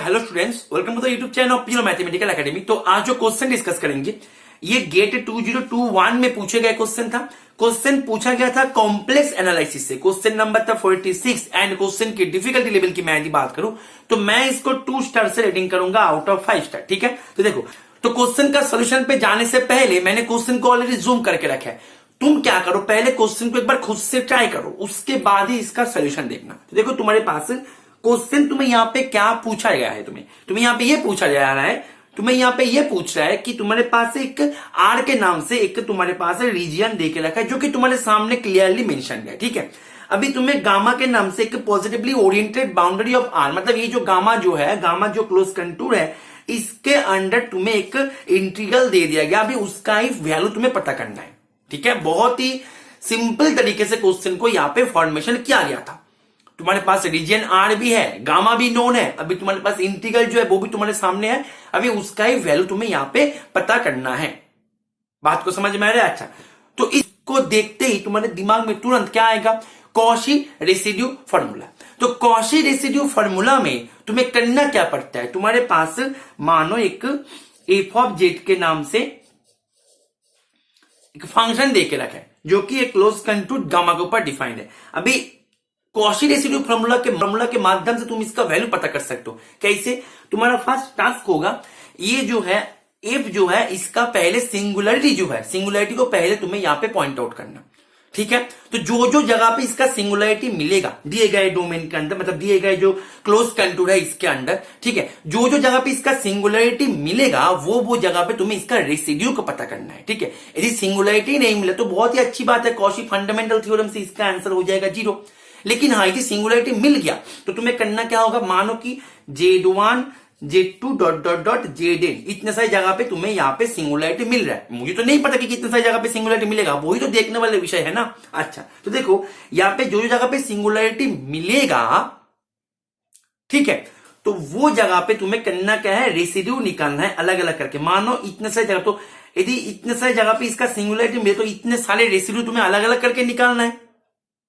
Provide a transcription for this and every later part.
Hello students, welcome to the YouTube channel of PL mathematical academy. तो आज जो question discuss करेंगे ये गेट 2021 में पूछे गए क्वेश्चन था। क्वेश्चन पूछा गया था कॉम्प्लेक्स एनालिसिस से। क्वेश्चन नंबर था 46 एंड क्वेश्चन की डिफिकल्टी लेवल की मैं यदि बात करूं तो मैं इसको 2 स्टार से रेटिंग करूंगा आउट ऑफ 5 स्टार। ठीक है, तो देखो, तो क्वेश्चन का सोल्यूशन पे जाने से पहले मैंने क्वेश्चन को ऑलरेडी जूम करके रखा है। तुम क्या करो, पहले क्वेश्चन को एक बार खुद से ट्राई करो, उसके बाद ही इसका सोल्यूशन देखना। तो देखो, तुम्हारे पास क्वेश्चन तुम्हें यहाँ पे क्या पूछा गया है, तुम्हें यहाँ पे ये पूछा जा रहा है, तुम्हें यहाँ पे ये पूछ रहा है कि तुम्हारे पास एक आर के नाम से एक तुम्हारे पास रीजन दे के रखा है जो कि तुम्हारे सामने क्लियरली मेंशन है। ठीक है, अभी तुम्हें गामा के नाम से एक positively oriented boundary of R, मतलब ये जो गामा जो क्लोज कंटूर है, इसके अंडर तुम्हें एक इंटीग्रल दे दिया गया। अभी उसका ही वैल्यू तुम्हें पता करना है। ठीक है, बहुत ही सिंपल तरीके से क्वेश्चन को यहाँ पे फॉर्मेशन किया गया था। तुम्हारे पास रीजन आर भी है, गामा भी नोन है, अभी तुम्हारे पास इंटीग्रल जो है वो भी तुम्हारे सामने है, अभी उसका ही वैल्यू तुम्हें यहाँ पे पता करना है। बात को समझ में आ रहा है? अच्छा, तो इसको देखते ही तुम्हारे दिमाग में तुरंत क्या आएगा? Cauchy residue formula. तो कॉशी रेसिड्यू फॉर्मूला में तुम्हें करना क्या पड़ता है? तुम्हारे पास मानो एक एफ ऑफ जेड के नाम से एक फंक्शन देके रखा है जो कि एक क्लोज कंटूर गामा के ऊपर डिफाइंड है। अभी कॉशी रेसिड्यू फॉर्मूला के माध्यम से तुम इसका वैल्यू पता कर सकते हो। कैसे? तुम्हारा फर्स्ट टास्क होगा, ये जो है एफ जो है इसका पहले सिंगुलरिटी को पहले तुम्हें यहां पे पॉइंट आउट करना। ठीक है, तो जो जगह पे इसका सिंगुलरिटी मिलेगा दिए गए डोमेन के अंदर, मतलब दिए गए जो क्लोज कंटूर है इसके अंदर, ठीक है, जो जगह पे इसका सिंगुलरिटी मिलेगा वो जगह पे तुम्हें इसका रेसिड्यू को पता करना है। ठीक है, यदि सिंगुलरिटी नहीं मिले तो बहुत ही अच्छी बात है, कॉशी फंडामेंटल थ्योरम से इसका आंसर हो जाएगा 0। लेकिन हाँ, यदि सिंगुलरिटी मिल गया तो तुम्हें करना क्या होगा? मानो कि Z1 Z2 डॉट Zn, इतने सारी जगह पे तुम्हें यहाँ पे सिंगुलरिटी मिल रहा है। मुझे तो नहीं पता कि कितने सारी जगह पे सिंगुलरिटी मिलेगा, वही तो देखने वाले विषय है ना। अच्छा, तो देखो यहाँ पे जो जगह पे सिंगुलरिटी मिलेगा, ठीक है, तो वो जगह पे तुम्हें करना क्या है? रेसिड्यू निकालना है अलग अलग करके। मानो इतने सारी जगह, तो यदि इतने सारी जगह पे इसका सिंगुलरिटी मिले तो इतने सारे रेसिड्यू तुम्हें अलग अलग करके निकालना है।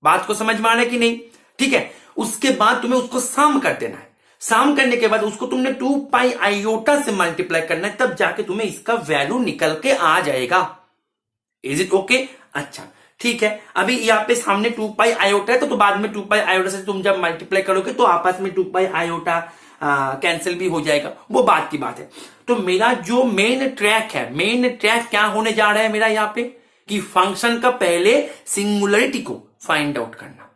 बात को समझ में आ रहा है कि नहीं? ठीक है, उसके बाद तुम्हें उसको सम कर देना है। सम करने के बाद उसको तुमने 2 पाई आयोटा से मल्टीप्लाई करना है, तब जाके तुम्हें इसका वैल्यू निकल के आ जाएगा। Is it okay? अच्छा, ठीक है, अभी यहाँ पे सामने 2 पाई आयोटा है, तो बाद में 2 पाई आयोटा से तुम जब मल्टीप्लाई करोगे तो आपस में 2 पाई आयोटा कैंसिल भी हो जाएगा, वो बात की बात है। तो मेरा जो मेन ट्रैक क्या होने जा रहा है मेरा यहाँ पे, कि फंक्शन का पहले सिंगुलरिटी को फाइंड आउट करना,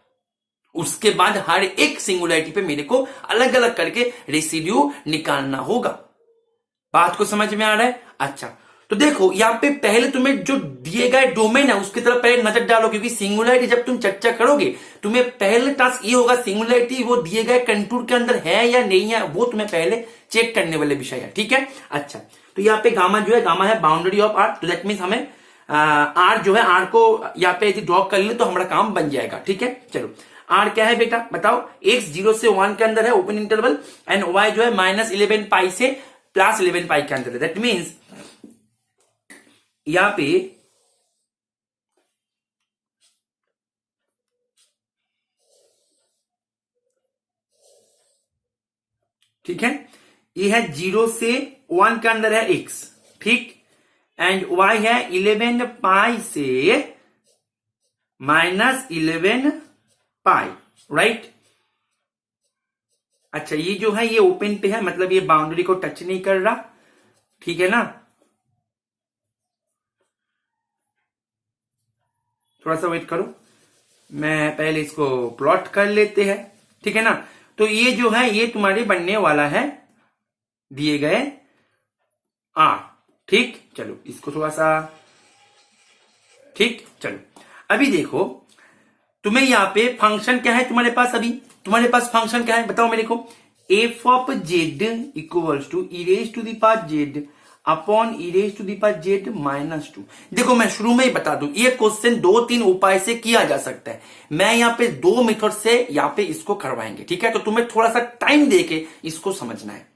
उसके बाद हर एक सिंगुलरिटी पे मेरे को अलग अलग करके रेसिड्यू निकालना होगा। बात को समझ में आ रहा है? अच्छा, तो देखो यहाँ पे पहले तुम्हें जो दिए गए डोमेन है उसकी तरफ पहले नजर डालो, क्योंकि सिंगुलरिटी जब तुम चर्चा करोगे तुम्हें पहले टास्क ये होगा, सिंगुलरिटी वो दिए गए कंटूर के अंदर है या नहीं है, वो तुम्हें पहले चेक करने वाले विषय है। ठीक है, अच्छा, तो यहाँ पे गामा जो है, गामा है बाउंड्री ऑफ आर, तो दैट मीन्स हमें आर जो है, आर को यहाँ पे यदि ड्रॉ कर ले तो हमारा काम बन जाएगा। ठीक है, चलो, आर क्या है बेटा बताओ? x 0 से 1 के अंदर है, ओपन इंटरवल, एंड y जो है -11 पाई से +11 पाई के अंदर है। दैट मीन्स यहां पे ठीक है, ये है 0 से 1 के अंदर है x, ठीक, एंड y है 11 पाई से -11 पाई, राइट। अच्छा, ये जो है ये ओपन पे है, मतलब ये बाउंड्री को टच नहीं कर रहा, ठीक है ना। थोड़ा सा वेट करो, मैं पहले इसको प्लॉट कर लेते हैं, ठीक है ना। तो ये जो है ये तुम्हारे बनने वाला है दिए गए आर, ठीक। चलो इसको थोड़ा सा, ठीक, चलो अभी देखो तुम्हें यहाँ पे फंक्शन क्या है तुम्हारे पास? अभी तुम्हारे पास फंक्शन क्या है बताओ मेरे को? F of Z equals to E raise to the power Z upon E raise to the power Z -2। देखो मैं शुरू में ही बता दूं, ये क्वेश्चन 2-3 उपाय से किया जा सकता है। मैं यहाँ पे 2 मेथड से यहाँ पे इसको करवाएंगे, ठीक है। तो तुम्हें थोड़ा सा टाइम देके इसको समझना है,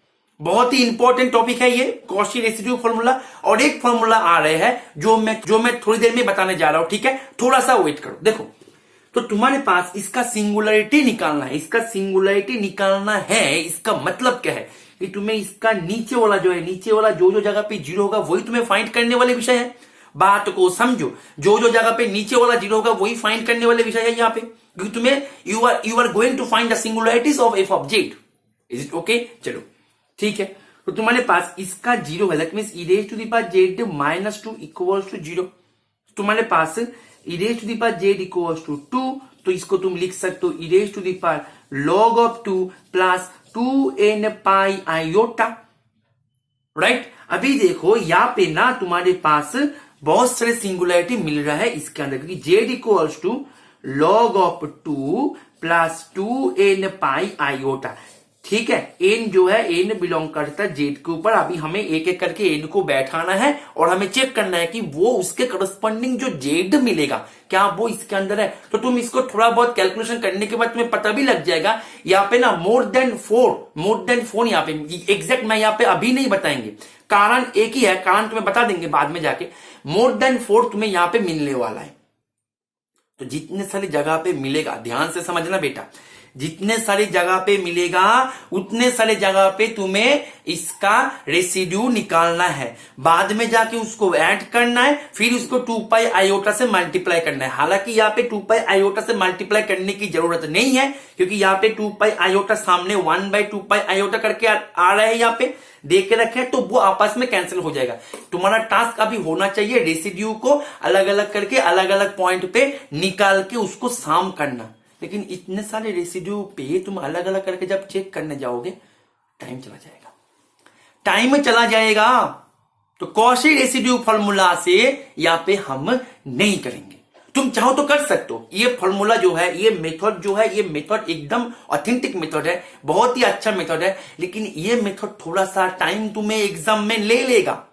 बहुत ही इंपॉर्टेंट टॉपिक है ये, कॉशी रेसिड्यू फॉर्मूला। और एक फॉर्मूला आ रहे हैं जो मैं थोड़ी देर में बताने जा रहा हूं, ठीक है, थोड़ा सा वेट करो। देखो, तो तुम्हारे पास इसका सिंगुलरिटी निकालना है। इसका सिंगुलरिटी निकालना है, इसका मतलब क्या है कि तुम्हें इसका नीचे वाला जो है, नीचे वाला जो जो जगह पे जीरो होगा वही तुम्हें फाइंड करने वाले विषय है। बात को समझो, जो जो जगह पे नीचे वाला जीरो होगा वही फाइंड करने वाले विषय है यहाँ पे, क्योंकि तुम्हें you are going to find the singularities of f of z. Is it okay? चलो ठीक है। तो तुम्हारे पास इसका जीरो है, that means e raise to the power Z minus 2 equals to zero. तुम्हारे पास e raise to the power z equals to 2, तो इसको तुम लिख सकते हो e raise to the power log of 2 plus 2n pi iota. Right, अभी देखो यहाँ पे ना तुम्हारे पास बहुत सारे सिंगुलरिटी मिल रहा है इसके अंदर, क्योंकि Z equals to log of 2 plus 2n pi iota. ठीक है, एन जो है एन बिलोंग करता है जेड के ऊपर। अभी हमें एक एक करके एन को बैठाना है और हमें चेक करना है कि वो उसके करस्पॉन्डिंग जो जेड मिलेगा क्या वो इसके अंदर है। तो तुम इसको थोड़ा बहुत कैलकुलेशन करने के बाद तुम्हें पता भी लग जाएगा। यहाँ पे ना मोर देन फोर यहाँ पे एग्जैक्ट मैं यहाँ पे अभी नहीं बताएंगे, कारण एक ही है, कारण तुम्हें बता देंगे बाद में जाके। मोर देन 4 तुम्हें यहाँ पे मिलने वाला है। तो जितने सारी जगह पे मिलेगा, ध्यान से समझना बेटा, जितने सारी जगह पे मिलेगा उतने सारे जगह पे तुम्हें इसका रेसिड्यू निकालना है। बाद में जाके उसको ऐड करना है, फिर उसको 2 पाई आयोटा से मल्टीप्लाई करना है। हालांकि यहाँ पे 2 पाई आयोटा से मल्टीप्लाई करने की जरूरत नहीं है, क्योंकि यहाँ पे 2 पाई आयोटा सामने 1/2 पाई आयोटा करके आ रहा है, यहाँ पे दे के रखे, तो वो आपस में कैंसिल हो जाएगा। तुम्हारा टास्क अभी होना चाहिए रेसिड्यू को अलग अलग करके अलग अलग पॉइंट पे निकाल के उसको साम करना। लेकिन इतने सारे रेसिड्यू पे तुम अलग अलग करके जब चेक करने जाओगे टाइम चला जाएगा, टाइम चला जाएगा। तो कॉशी रेसिड्यू फॉर्मूला से यहाँ पे हम नहीं करेंगे। तुम चाहो तो कर सकते हो। ये फॉर्मूला जो है, ये मेथड जो है, ये मेथड एकदम ऑथेंटिक मेथड है, बहुत ही अच्छा मेथड है। लेकिन ये मेथड थोड़ा सा टाइम तुम्हें एग्जाम में ले लेगा,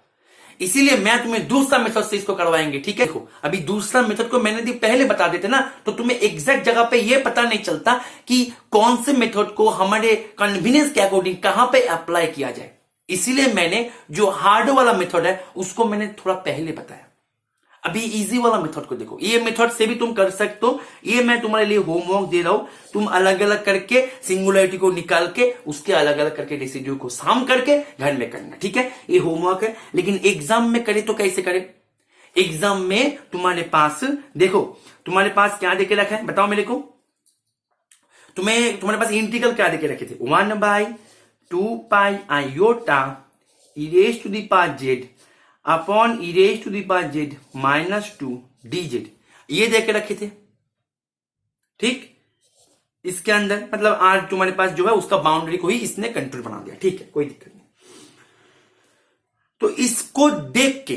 इसीलिए मैं तुम्हें दूसरा मेथड से इसको करवाएंगे। ठीक है, देखो अभी दूसरा मेथड को मैंने पहले बता देते ना, तो तुम्हें एग्जैक्ट जगह पे ये पता नहीं चलता कि कौन से मेथड को हमारे कन्वीनियंस के अकॉर्डिंग कहां पे अप्लाई किया जाए। इसीलिए मैंने जो हार्ड वाला मेथड है उसको मैंने थोड़ा पहले बताया। अभी इजी वाला मेथड को देखो, ये मेथड से भी तुम कर सकते हो। ये मैं तुम्हारे लिए होमवर्क दे रहा हूं, तुम अलग अलग करके सिंगुलरिटी को निकाल के उसके अलग अलग करके रेसिड्यू को साम करके घर में करना। ठीक है, ये होमवर्क है। लेकिन एग्जाम में करे तो कैसे करे? एग्जाम में तुम्हारे पास देखो, तुम्हारे पास क्या देके रखा है बताओ मेरे को। तुम्हारे पास इंटीग्रल क्या देके रखे थे? 1/2 pi iota E raise to the power Z upon E raise to the power Z minus 2 dz, ये देके रखे थे। ठीक, इसके अंदर मतलब आज तुम्हारे पास जो है उसका बाउंड्री को ही इसने कंट्रोल बना दिया। ठीक है, कोई दिक्कत नहीं। तो इसको देख के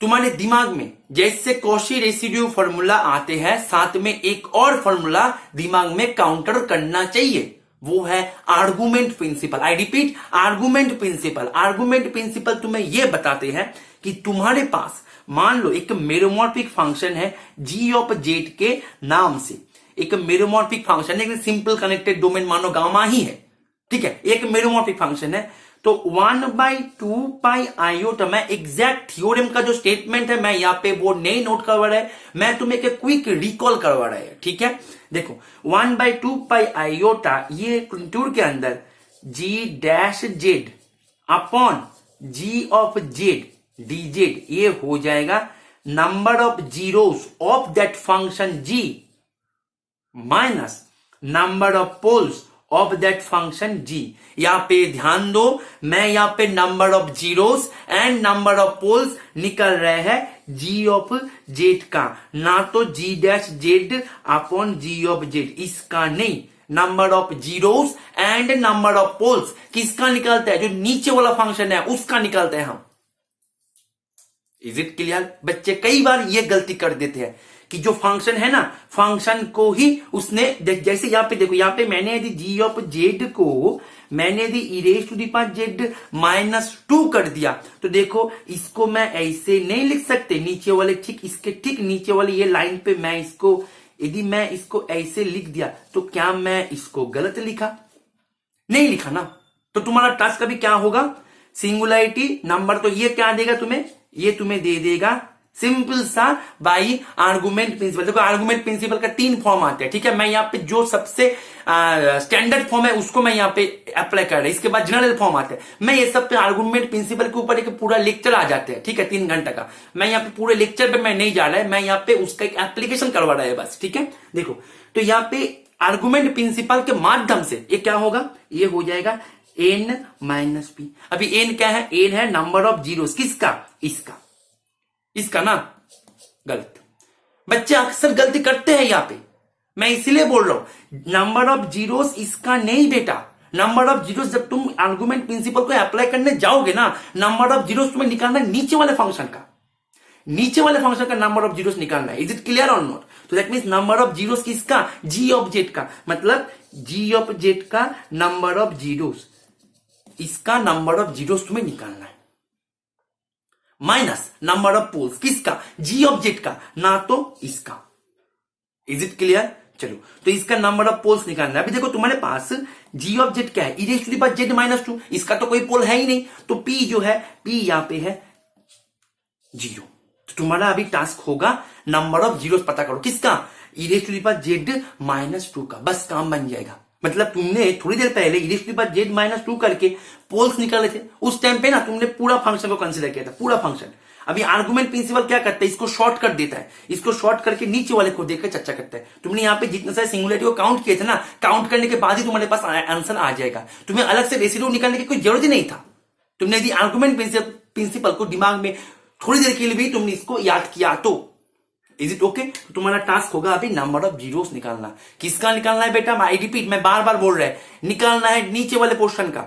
तुम्हारे दिमाग में जैसे कॉशी रेसिड्यू फॉर्मूला आते हैं, साथ में एक और फॉर्मूला दिमाग में काउंटर करना चाहिए, वो है argument principle. I repeat, argument principle. Argument principle तुम्हें यह बताते हैं कि तुम्हारे पास मान लो एक मेरोमॉर्फिक फंक्शन है जी ऑफ जेड के नाम से, एक मेरोमॉर्फिक फंक्शन है, सिंपल कनेक्टेड डोमेन मानो गामा ही है। ठीक है, एक मेरोमॉर्फिक फंक्शन है। तो 1/2 पाई आयोटा, मैं एग्जैक्ट थ्योरम का जो स्टेटमेंट है मैं यहाँ पे वो नहीं नोट करवा रहा है, मैं तुम्हें एक क्विक रिकॉल करवा रहा है। ठीक है, देखो 1/2 पाई आयोटा ये कंटूर के अंदर g dash z upon g of z dz, ये हो जाएगा number of zeros of that function g minus number of poles of that function g। यहां पे ध्यान दो, मैं यहां पे number of zeros and number of poles निकल रहे हैं g ऑफ जेड का, ना तो g dash z upon g of z, इसका नहीं। Number of zeros and number of poles किसका निकालता है? जो नीचे वाला फंक्शन है उसका निकालते हैं हम। Is it clear? बच्चे कई बार ये गलती कर देते हैं कि जो फंक्शन है ना, फंक्शन को ही उसने जैसे यहाँ पे देखो, यहाँ पे मैंने यदि जी ऑफ जेड को मैंने यदि e raise to the power Z minus 2 कर दिया, तो देखो इसको मैं ऐसे नहीं लिख सकते। नीचे वाले ठीक इसके ठीक नीचे वाले ये लाइन पे मैं इसको, यदि मैं इसको ऐसे लिख दिया तो क्या मैं इसको गलत लिखा? नहीं लिखा ना। तो तुम्हारा टास्क अभी क्या होगा? सिंगुलरिटी नंबर, तो ये क्या देगा तुम्हें? ये तुम्हें दे देगा सिंपल सा बाई आर्गुमेंट प्रिंसिपल। देखो आर्गुमेंट प्रिंसिपल का 3 फॉर्म आते हैं, ठीक है। मैं यहाँ पे जो सबसे स्टैंडर्ड फॉर्म है उसको मैं यहाँ पे अप्लाई कर रहा हूं, इसके बाद जनरल फॉर्म आते हैं। मैं ये सब पे आर्गुमेंट प्रिंसिपल के ऊपर एक पूरा लेक्चर आ जाते हैं, ठीक है, 3 घंटे का। मैं यहाँ पे पूरे लेक्चर पे मैं नहीं जा रहा है, मैं यहाँ पे उसका एक एप्लीकेशन करवा रहा है बस, ठीक है। देखो तो यहाँ पे आर्गुमेंट प्रिंसिपल के माध्यम से ये क्या होगा, ये हो जाएगा n माइनस पी। अभी n क्या है, n है नंबर ऑफ जीरोस, किसका, इसका ना। गलत, बच्चे अक्सर गलती करते हैं यहाँ पे, मैं इसीलिए बोल रहा हूं नंबर ऑफ जीरोस इसका नहीं बेटा। नंबर ऑफ जीरोस जब तुम आर्गुमेंट प्रिंसिपल को अप्लाई करने जाओगे ना, नंबर ऑफ जीरोस तुम्हें निकालना है नीचे वाले फंक्शन का, नीचे वाले फंक्शन का नंबर ऑफ जीरोस निकालना है। इज इट क्लियर और नॉट? तो that means number of zeros किसका, जी ऑफ जेड का, मतलब जी ऑफ जेड का नंबर ऑफ जीरोस, इसका नंबर ऑफ जीरोस तुम्हें निकालना है, माइनस नंबर ऑफ पोल्स किसका, जी ऑफ जेड का, ना तो इसका। Is it clear? चलो तो इसका नंबर ऑफ पोल्स निकालना है। अभी देखो तुम्हारे पास जी ऑफ जेड क्या है, e raise to the power Z minus 2, इसका तो कोई पोल है ही नहीं, तो पी जो है, पी यहां पे है 0। तो तुम्हारा अभी टास्क होगा नंबर ऑफ जीरोस पता करो, किसका, e raise to the power Z minus 2 का, बस काम बन जाएगा। मतलब तुमने थोड़ी देर पहले e raise to the power Z minus 2 करके पोल्स निकाले थे, उस टाइम पे ना तुमने पूरा फंक्शन को कंसीडर किया था, पूरा फंक्शन। अभी आर्गुमेंट प्रिंसिपल क्या करता है, इसको शॉर्ट कर देता है, इसको शॉर्ट करके नीचे वाले को देखकर चर्चा करता है। तुमने यहाँ पे जितने सारे सिंगुलरिटी को काउंट किए थे ना, काउंट करने के बाद ही तुम्हारे पास आंसर आ जाएगा, तुम्हें अलग से रेसिड्यू निकालने की कोई जरूरत ही नहीं था। तुमने यदि आर्गुमेंट प्रिंसिपल को दिमाग में थोड़ी देर के लिए भी तुमने इसको याद किया तो इज इट ओके। तुम्हारा टास्क होगा अभी नंबर ऑफ जीरोस निकालना। किसका निकालना है बेटा, आई रिपीट, मैं बार बार बोल रहा है, निकालना है नीचे वाले पोर्शन का,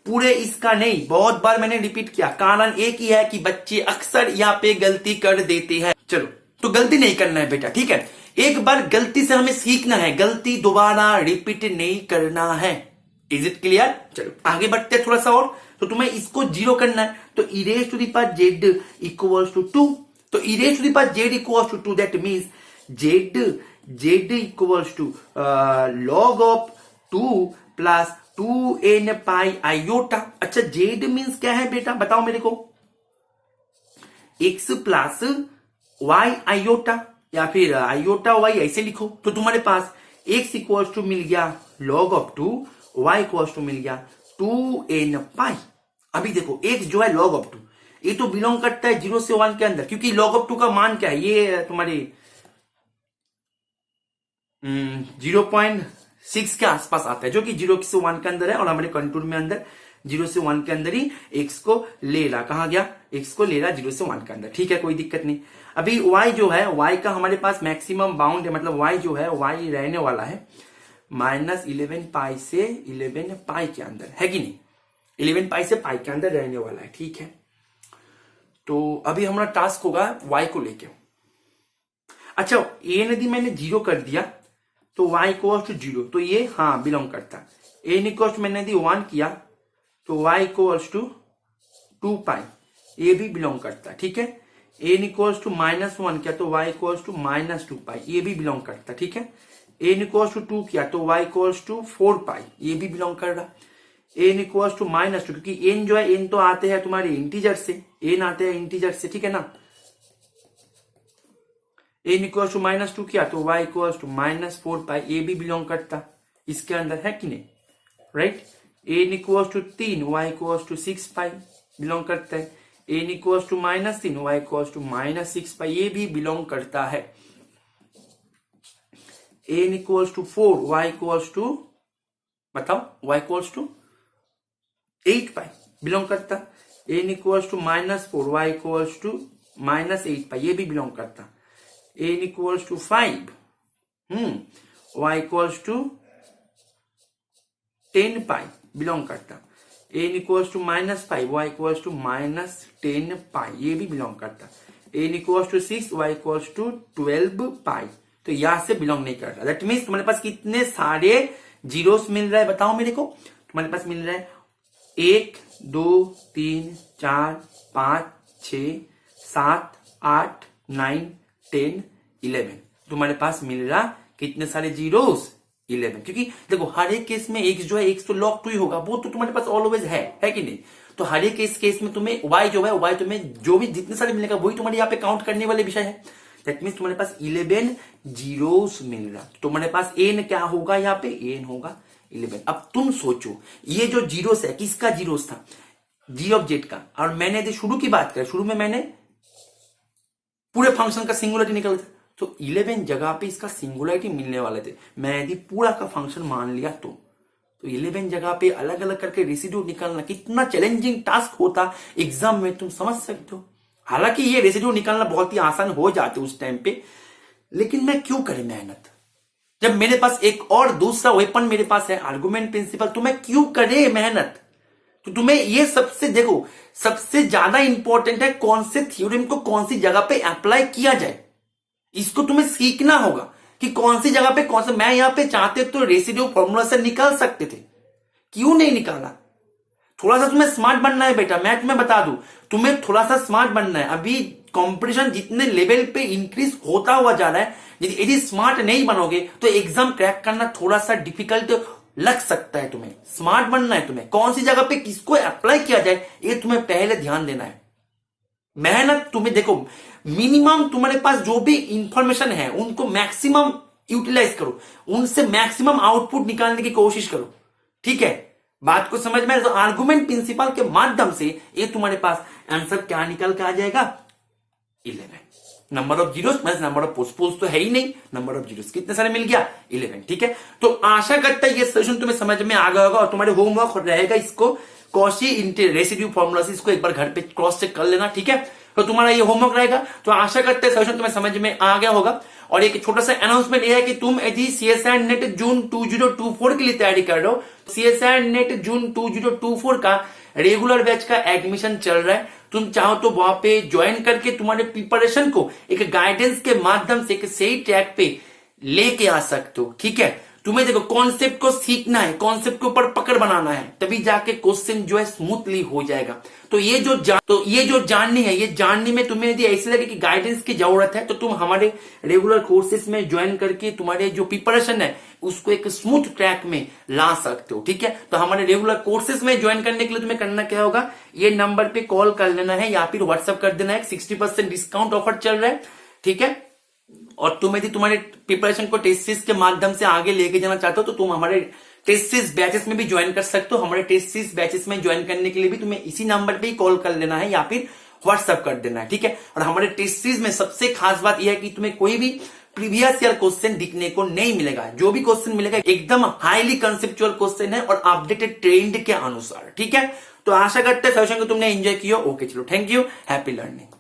पूरे इसका नहीं। बहुत बार मैंने रिपीट किया, कारण एक ही है कि बच्चे अक्सर यहाँ पे गलती कर देते हैं। चलो तो गलती नहीं करना है बेटा, ठीक है। एक बार गलती से हमें सीखना है, गलती दोबारा रिपीट नहीं करना है। Is it clear? चलो आगे बढ़ते हैं थोड़ा सा और। तो तुम्हें इसको 0 करना है, तो e raise to the power z equals to 2। तो e raise to the power z equals to 2, that means z equals to log of 2 plus 2n pi iota. अच्छा जेड मींस क्या है बेटा, बताओ मेरे को, x प्लस वाई आयोटा, या फिर आयोटा वाई ऐसे लिखो। तो तुम्हारे पास x इक्वल्स टू मिल गया log of 2, y equals to मिल गया 2n पाई। अभी देखो x जो है लॉग ऑफ 2, ये तो बिलोंग करता है 0 से 1 के अंदर, क्योंकि लॉग ऑफ 2 का मान क्या है, ये तुम्हारी 0.6 के आसपास आता है, जो कि 0 से 1 के अंदर है, और हमारे कंटूर में अंदर 0 से 1 के अंदर ही x को ले रहा, कहा गया, x को ले रहा 0 से 1 के अंदर, ठीक है, कोई दिक्कत नहीं। अभी y जो है, y का हमारे पास मैक्सिमम बाउंड है, मतलब y जो है, y रहने वाला है -11 पाई से 11 पाई के अंदर, है कि नहीं, 11 पाई से पाई के अंदर रहने वाला है, ठीक है। तो अभी हमारा टास्क होगा y को लेके। अच्छा a यदि मैंने 0 कर दिया तो y इक्वल्स टू 0, तो ये हाँ बिलोंग करता है। n इक्वल्स टू मैंने यदि 1 किया तो y इक्वल्स टू 2 पाई, ये भी बिलोंग करता है, ठीक है। n इक्वल्स टू -1 किया तो y इक्वल्स टू -2 पाई, ये भी बिलोंग करता है, ठीक है। n इक्वल्स टू 2 किया तो y इक्वल्स टू 4 पाई, ये भी बिलोंग कर रहा। n इक्वल्स टू -2, क्योंकि n जो है, n तो आते हैं तुम्हारे इंटीजर से, n आते हैं इंटीजर से, ठीक है ना। n इक्वल्स टू -2 किया तो y इक्वल्स टू -4 पाई, ये भी बिलोंग करता इसके अंदर, है कि नहीं, right. n equals to 3, y equals to 6 pi belong करता है। n equals to -3, y equals to -6 pi, ये भी बिलोंग करता है। n equals to 4, y equals to, बताओ, y equals to 8 pi belong करता। n equals to -4, y equals to -8 pi, ये भी बिलोंग करता। n equals to 5, y equals to 10 pi belong करता। n equals to -5, y equals to -10 pi, ये भी belong करता। n equals to 6, y equals to 12 pi, तो यहां से बिलोंग नहीं करता। दैट मीन्स तुम्हारे पास कितने सारे जीरोस मिल रहा है, बताओ मेरे को। तुम्हारे पास मिल रहा है 1 2 3 4 5 6 7 8 9 10 11, तुम्हारे पास मिल रहा कितने सारे जीरोस, 11, क्योंकि देखो हर एक केस में x जो है x तो log 2 ही होगा, वो तो तुम्हारे पास ऑलवेज है कि नहीं। तो हर एक केस में तुम्हें y जो है y तुम्हें जो भी जितने सारे मिलेगा वही तुम्हारे यहाँ पे काउंट करने वाले विषय है। दैट मीन्स तुम्हारे पास 11 जीरोस मिल रहा, तो तुम्हारे पास n क्या होगा, यहाँ पे n होगा 11। अब तुम सोचो ये जो जीरोस है किसका जीरोस था, g ऑफ z का। और मैंने यदि शुरू की बात करें, शुरू में मैंने पूरे फंक्शन का सिंगुलरिटी निकला था, तो 11 जगह पे इसका सिंगुलरिटी मिलने वाले थे। मैं यदि पूरा का फंक्शन मान लिया तो 11 जगह पे अलग अलग करके रेसिड्यू निकालना कितना चैलेंजिंग टास्क होता एग्जाम में, तुम समझ सकते हो। हालांकि ये रेसिड्यू निकालना बहुत ही आसान हो जाते उस टाइम पे, लेकिन मैं क्यों करे मेहनत जब मेरे पास एक और दूसरा वेपन मेरे पास है, आर्गुमेंट प्रिंसिपल। तो मैं क्यों करे मेहनत। तो तुम्हें ये सबसे देखो, सबसे ज्यादा इंपॉर्टेंट है कौन से थ्योरम को कौन सी जगह पे अप्लाई किया जाए, इसको तुम्हें सीखना होगा कि कौन सी जगह पे कौन सा। मैं यहां पे चाहते तो रेसिड्यू फॉर्मूला से निकाल सकते थे, क्यों नहीं निकाला। थोड़ा सा तुम्हें स्मार्ट बनना है बेटा, मैं तुम्हें बता दूं, तुम्हें थोड़ा सा स्मार्ट बनना है। अभी कंपटीशन जितने लेवल पे इंक्रीज होता हुआ जा रहा है, यदि स्मार्ट नहीं बनोगे तो एग्जाम क्रैक करना थोड़ा सा डिफिकल्ट लग सकता है। तुम्हें स्मार्ट बनना है, तुम्हें कौन सी जगह पे किसको अप्लाई किया जाए ये तुम्हें पहले ध्यान देना है। मेहनत तुम्हें देखो, मिनिमम तुम्हारे पास जो भी इंफॉर्मेशन है उनको मैक्सिमम यूटिलाइज करो, उनसे मैक्सिमम आउटपुट निकालने की कोशिश करो, ठीक है। बात को समझ में, तो आर्गुमेंट प्रिंसिपल के माध्यम से ये तुम्हारे पास आंसर क्या निकल के आ जाएगा, 11। Number of zeros minus number of poles तो है ही नहीं, नंबर ऑफ जीरोस कितने सारे मिल गया, 11, ठीक है। तो आशा करता है ये सोल्यूशन तुम्हें समझ में आ गया होगा, और तुम्हारे होमवर्क रहेगा इसको कॉशी रेसिड्यू फॉर्मूला से इसको एक बार घर पे क्रॉस चेक कर लेना, ठीक है। तो तुम्हारा ये होमवर्क रहेगा। तो आशा करते हैं सोल्यूशन तुम्हें समझ में आ गया होगा। और एक छोटा सा अनाउंसमेंट ये है कि तुम यदि CSIR नेट जून 2024 के लिए तैयारी कर रहे हो, CSIR नेट जून 2024 का रेगुलर बैच का एडमिशन चल रहा है। तुम चाहो तो वहां पे ज्वाइन करके तुम्हारे प्रिपरेशन को एक गाइडेंस के माध्यम से एक सही ट्रैक पे लेके आ सकते हो, ठीक है। तुम्हें देखो कॉन्सेप्ट को सीखना है, कॉन्सेप्ट के ऊपर पकड़ बनाना है, तभी जाके क्वेश्चन जो है स्मूथली हो जाएगा। तो ये जो जाननी है, ये जानने में तुम्हें यदि ऐसे लगे कि गाइडेंस की जरूरत है, तो तुम हमारे रेगुलर कोर्सेज में ज्वाइन करके तुम्हारे जो प्रिपरेशन है उसको एक स्मूथ ट्रैक में ला सकते हो, ठीक है। तो हमारे रेगुलर कोर्सेज में ज्वाइन करने के लिए तुम्हें करना क्या होगा, ये नंबर पे कॉल कर लेना है या फिर व्हाट्सएप कर देना है। 60% डिस्काउंट ऑफर चल रहा है, ठीक है। और तुम यदि तुम्हारे प्रिपरेशन को टेस्ट सीरीज के माध्यम से आगे लेके जाना चाहते हो, तो तुम हमारे टेस्ट सीरीज बैचेस में भी ज्वाइन कर सकते हो। हमारे टेस्ट सीरीज बैचेस में ज्वाइन करने के लिए भी तुम्हें इसी नंबर पे ही कॉल कर लेना है या फिर व्हाट्सएप कर देना है, ठीक है। और हमारे टेस्ट सीरीज में सबसे खास बात यह है कि तुम्हें कोई भी प्रीवियस ईयर क्वेश्चन दिखने को नहीं मिलेगा। जो भी क्वेश्चन मिलेगा एकदम हाईली कंसेप्चुअल क्वेश्चन है और अपडेटेड ट्रेंड के अनुसार, ठीक है। तो आशा करते हैं सेशन को तुमने एंजॉय किया। ओके चलो, थैंक यू, हैप्पी लर्निंग।